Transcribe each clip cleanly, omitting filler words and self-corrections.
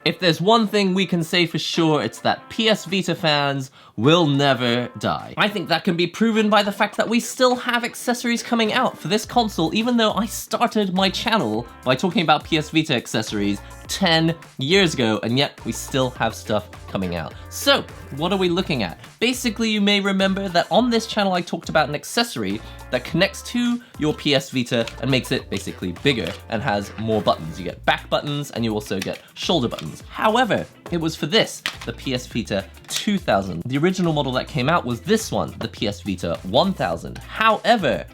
If there's one thing we can say for sure, it's that PS Vita fans will never die. I think that can be proven by the fact that we still have accessories coming out for this console, even though I started my channel by talking about PS Vita accessories 10 years ago, and yet we still have stuff coming out. So, what are we looking at? Basically, you may remember that on this channel I talked about an accessory that connects to your PS Vita and makes it basically bigger and has more buttons. You get back buttons and you also get shoulder buttons. However, it was for this, the PS Vita 2000. The original model that came out was this one, the PS Vita 1000. However,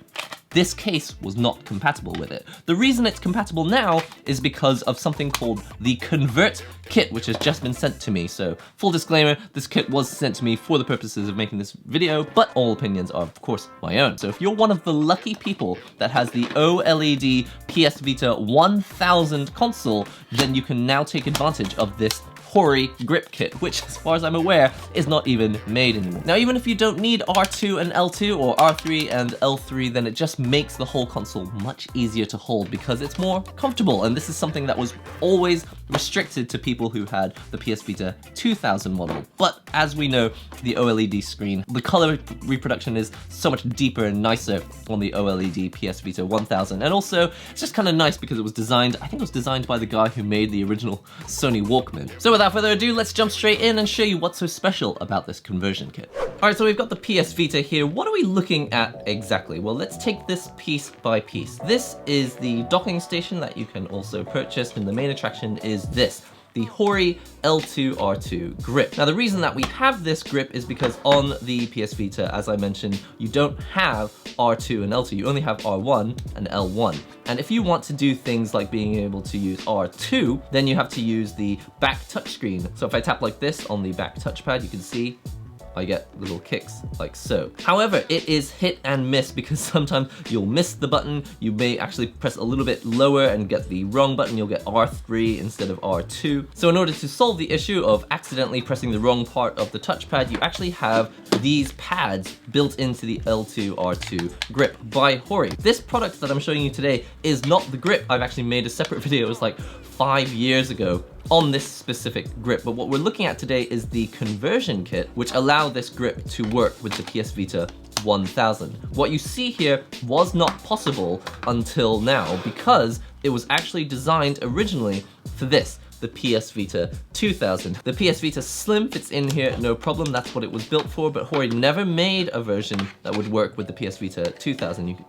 this case was not compatible with it. The reason it's compatible now is because of something called the Convert kit, which has just been sent to me. So, full disclaimer, this kit was sent to me for the purposes of making this video, but all opinions are, of course, my own. So if you're one of the lucky people that has the OLED PS Vita 1000 console, then you can now take advantage of this Hori grip kit, which as far as I'm aware is not even made anymore. Now even if you don't need R2 and L2 or R3 and L3, then it just makes the whole console much easier to hold because it's more comfortable, and this is something that was always restricted to people who had the PS Vita 2000 model. But as we know, the OLED screen, the color reproduction is so much deeper and nicer on the OLED PS Vita 1000, and also it's just kind of nice because it was designed, I think it was designed by the guy who made the original Sony Walkman. So without further ado, let's jump straight in and show you what's so special about this conversion kit. Alright, so we've got the PS Vita here. What are we looking at exactly? Well, let's take this piece by piece. This is the docking station that you can also purchase, and the main attraction is this, the Hori L2 R2 grip. Now the reason that we have this grip is because on the PS Vita, as I mentioned, you don't have R2 and L2, you only have R1 and L1. And if you want to do things like being able to use R2, then you have to use the back touchscreen. So if I tap like this on the back touchpad, you can see I get little kicks like so. However, it is hit and miss because sometimes you'll miss the button, you may actually press a little bit lower and get the wrong button, you'll get R3 instead of R2. So in order to solve the issue of accidentally pressing the wrong part of the touchpad, you actually have these pads built into the L2 R2 grip by Hori. This product that I'm showing you today is not the grip. I've actually made a separate video, it was like 5 years ago, on this specific grip, but what we're looking at today is the conversion kit, which allow this grip to work with the PS Vita 1000. What you see here was not possible until now because it was actually designed originally for this, the PS Vita 2000. The PS Vita Slim fits in here, no problem, that's what it was built for, but Hori never made a version that would work with the PS Vita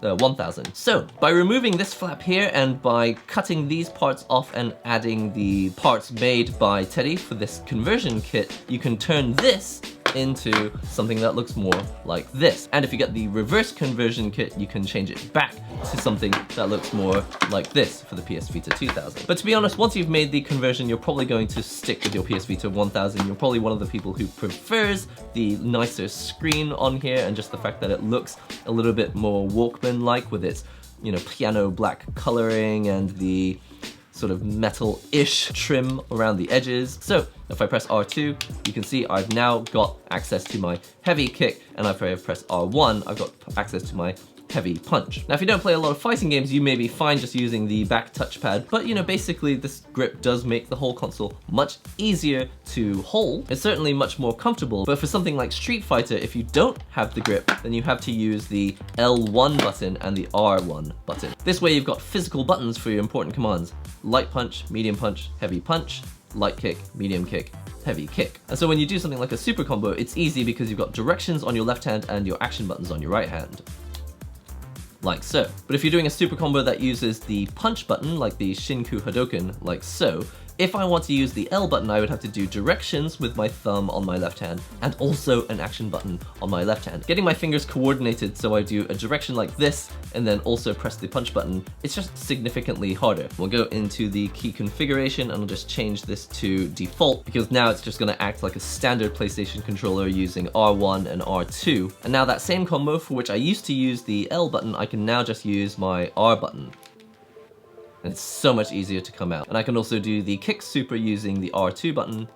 1000. So, by removing this flap here and by cutting these parts off and adding the parts made by Teddy for this conversion kit, you can turn this into something that looks more like this. And if you get the reverse conversion kit, you can change it back to something that looks more like this for the PS Vita 2000. But to be honest, once you've made the conversion, you're probably going to stick with your PS Vita 1000. You're probably one of the people who prefers the nicer screen on here and just the fact that it looks a little bit more Walkman-like with its, you know, piano black coloring and the sort of metal-ish trim around the edges. So if I press R2, you can see I've now got access to my heavy kick, and if I press R1, I've got access to my heavy punch. Now if you don't play a lot of fighting games, you may be fine just using the back touchpad, but you know, basically this grip does make the whole console much easier to hold. It's certainly much more comfortable, but for something like Street Fighter, if you don't have the grip, then you have to use the L1 button and the R1 button. This way you've got physical buttons for your important commands: light punch, medium punch, heavy punch, light kick, medium kick, heavy kick. And so when you do something like a super combo, it's easy because you've got directions on your left hand and your action buttons on your right hand, like so. But if you're doing a super combo that uses the punch button, like the Shinku Hadoken, like so, if I want to use the L button, I would have to do directions with my thumb on my left hand and also an action button on my left hand. Getting my fingers coordinated so I do a direction like this and then also press the punch button, it's just significantly harder. We'll go into the key configuration and I'll just change this to default because now it's just gonna act like a standard PlayStation controller using R1 and R2. And now that same combo for which I used to use the L button, I can now just use my R button. And it's so much easier to come out. And I can also do the kick super using the R2 button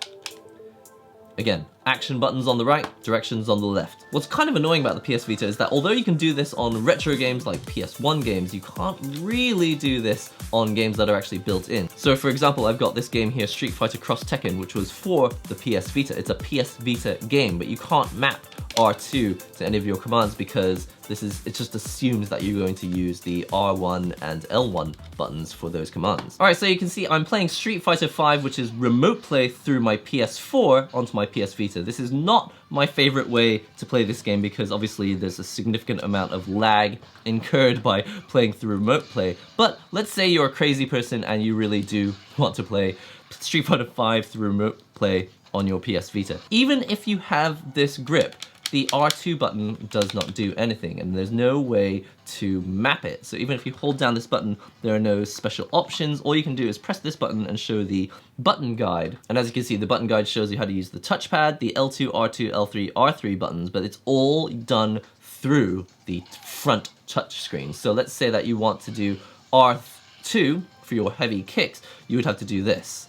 Again, action buttons on the right, directions on the left. What's kind of annoying about the PS Vita is that although you can do this on retro games like PS1 games, you can't really do this on games that are actually built in. So for example, I've got this game here, Street Fighter Cross Tekken, which was for the PS Vita. It's a PS Vita game, but you can't map R2 to any of your commands because it just assumes that you're going to use the R1 and L1 buttons for those commands. Alright, so you can see I'm playing Street Fighter V, which is remote play through my PS4 onto my PS Vita. This is not my favorite way to play this game because obviously there's a significant amount of lag incurred by playing through remote play. But let's say you're a crazy person and you really do want to play Street Fighter V through remote play on your PS Vita. Even if you have this grip, the R2 button does not do anything and there's no way to map it. So even if you hold down this button, there are no special options. All you can do is press this button and show the button guide. And as you can see, the button guide shows you how to use the touchpad, the L2, R2, L3, R3 buttons, but it's all done through the front touch screen. So let's say that you want to do R2 for your heavy kicks, you would have to do this.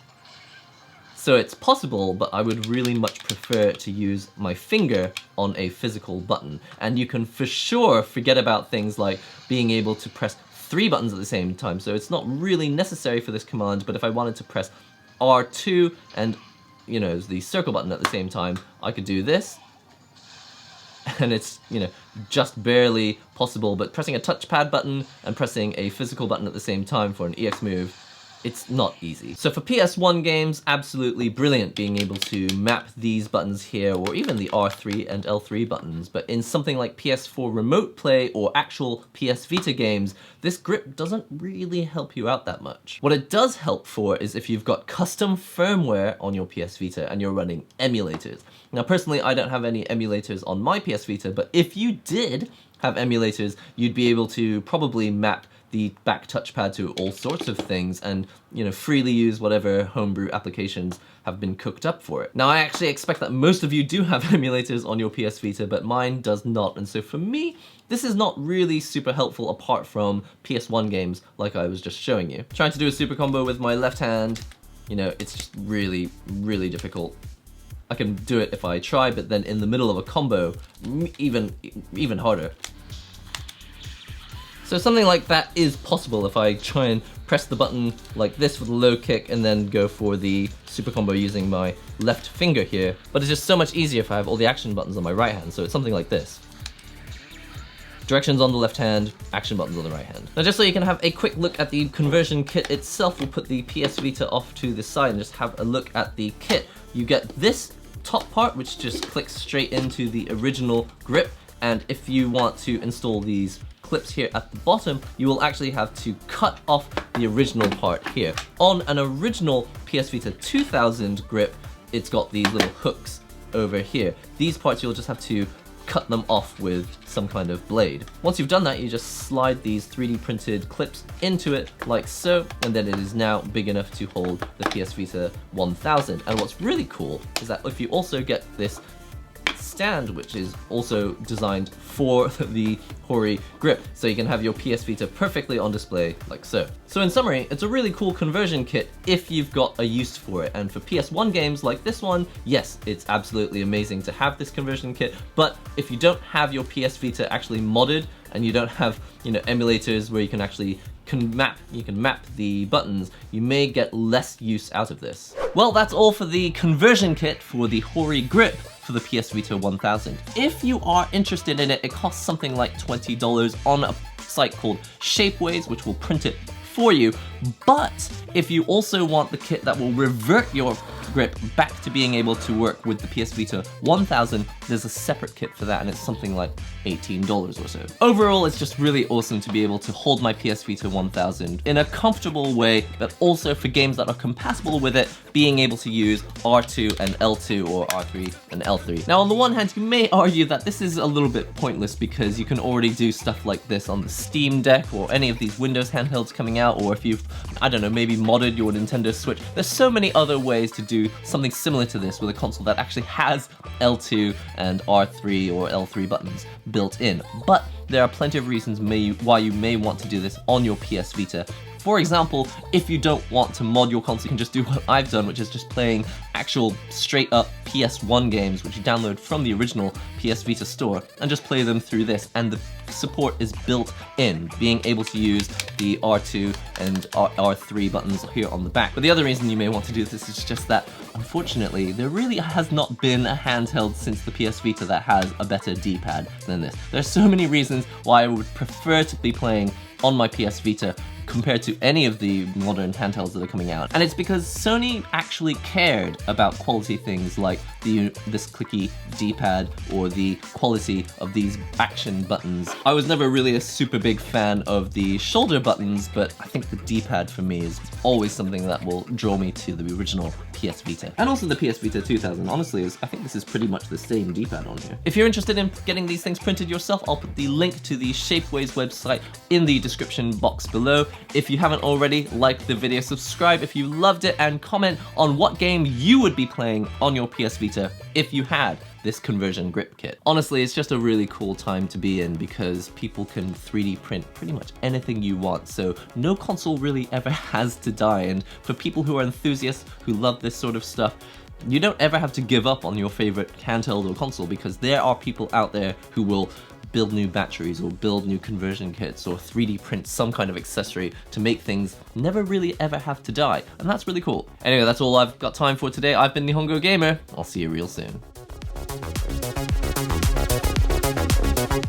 So it's possible, but I would really much prefer to use my finger on a physical button. And you can for sure forget about things like being able to press 3 buttons at the same time. So it's not really necessary for this command, but if I wanted to press R2 and, you know, the circle button at the same time, I could do this. And it's, you know, just barely possible, but pressing a touchpad button and pressing a physical button at the same time for an EX move, it's not easy. So for PS1 games, absolutely brilliant being able to map these buttons here, or even the R3 and L3 buttons. But in something like PS4 Remote Play or actual PS Vita games, this grip doesn't really help you out that much. What it does help for is if you've got custom firmware on your PS Vita and you're running emulators. Now personally, I don't have any emulators on my PS Vita, but if you did have emulators, you'd be able to probably map the back touchpad to all sorts of things and, you know, freely use whatever homebrew applications have been cooked up for it. Now I actually expect that most of you do have emulators on your PS Vita, but mine does not, and so for me, this is not really super helpful apart from PS1 games like I was just showing you. Trying to do a super combo with my left hand, you know, it's just really, really difficult. I can do it if I try, but then in the middle of a combo, even harder. So something like that is possible if I try and press the button like this for the low kick and then go for the super combo using my left finger here. But it's just so much easier if I have all the action buttons on my right hand, so it's something like this. Directions on the left hand, action buttons on the right hand. Now just so you can have a quick look at the conversion kit itself, we'll put the PS Vita off to the side and just have a look at the kit. You get this top part, which just clicks straight into the original grip, and if you want to install these clips here at the bottom, you will actually have to cut off the original part here. On an original PS Vita 2000 grip, it's got these little hooks over here. These parts you'll just have to cut them off with some kind of blade. Once you've done that, you just slide these 3D printed clips into it like so, and then it is now big enough to hold the PS Vita 1000. And what's really cool is that if you also get this stand, which is also designed for the Hori grip, so you can have your PS Vita perfectly on display like so. So in summary, it's a really cool conversion kit if you've got a use for it, and for PS1 games like this one, yes, it's absolutely amazing to have this conversion kit, but if you don't have your PS Vita actually modded, and you don't have, you know, emulators where you can actually map the buttons, you may get less use out of this. Well, that's all for the conversion kit for the Hori grip for the PS Vita 1000. If you are interested in it, it costs something like $20 on a site called Shapeways, which will print it for you. But if you also want the kit that will revert your grip back to being able to work with the PS Vita 1000, there's a separate kit for that, and it's something like $18 or so. Overall, it's just really awesome to be able to hold my PS Vita 1000 in a comfortable way, but also for games that are compatible with it, being able to use R2 and L2 or R3 and L3. Now, on the one hand, you may argue that this is a little bit pointless because you can already do stuff like this on the Steam Deck or any of these Windows handhelds coming out, or if you've, I don't know, maybe modded your Nintendo Switch. There's so many other ways to do something similar to this with a console that actually has L2 and R3 or L3 buttons built in. But there are plenty of reasons why you may want to do this on your PS Vita For example, if you don't want to mod your console, you can just do what I've done, which is just playing actual straight up PS1 games, which you download from the original PS Vita store, and just play them through this, and the support is built in, being able to use the R2 and R3 buttons here on the back. But the other reason you may want to do this is just that, unfortunately, there really has not been a handheld since the PS Vita that has a better D-pad than this. There's so many reasons why I would prefer to be playing on my PS Vita compared to any of the modern handhelds that are coming out. And it's because Sony actually cared about quality things like this clicky D-pad or the quality of these action buttons. I was never really a super big fan of the shoulder buttons, but I think the D-pad for me is always something that will draw me to the original PS Vita. And also the PS Vita 2000, honestly, I think this is pretty much the same D-pad on here. If you're interested in getting these things printed yourself, I'll put the link to the Shapeways website in the description box below. If you haven't already, like the video, subscribe if you loved it, and comment on what game you would be playing on your PS Vita if you had this conversion grip kit. Honestly, it's just a really cool time to be in because people can 3D print pretty much anything you want, so no console really ever has to die. And for people who are enthusiasts, who love this sort of stuff, you don't ever have to give up on your favorite handheld or console, because there are people out there who will build new batteries or build new conversion kits or 3D print some kind of accessory to make things never really ever have to die, and that's really cool. Anyway, that's all I've got time for today. I've been NihongoGamer. I'll see you real soon.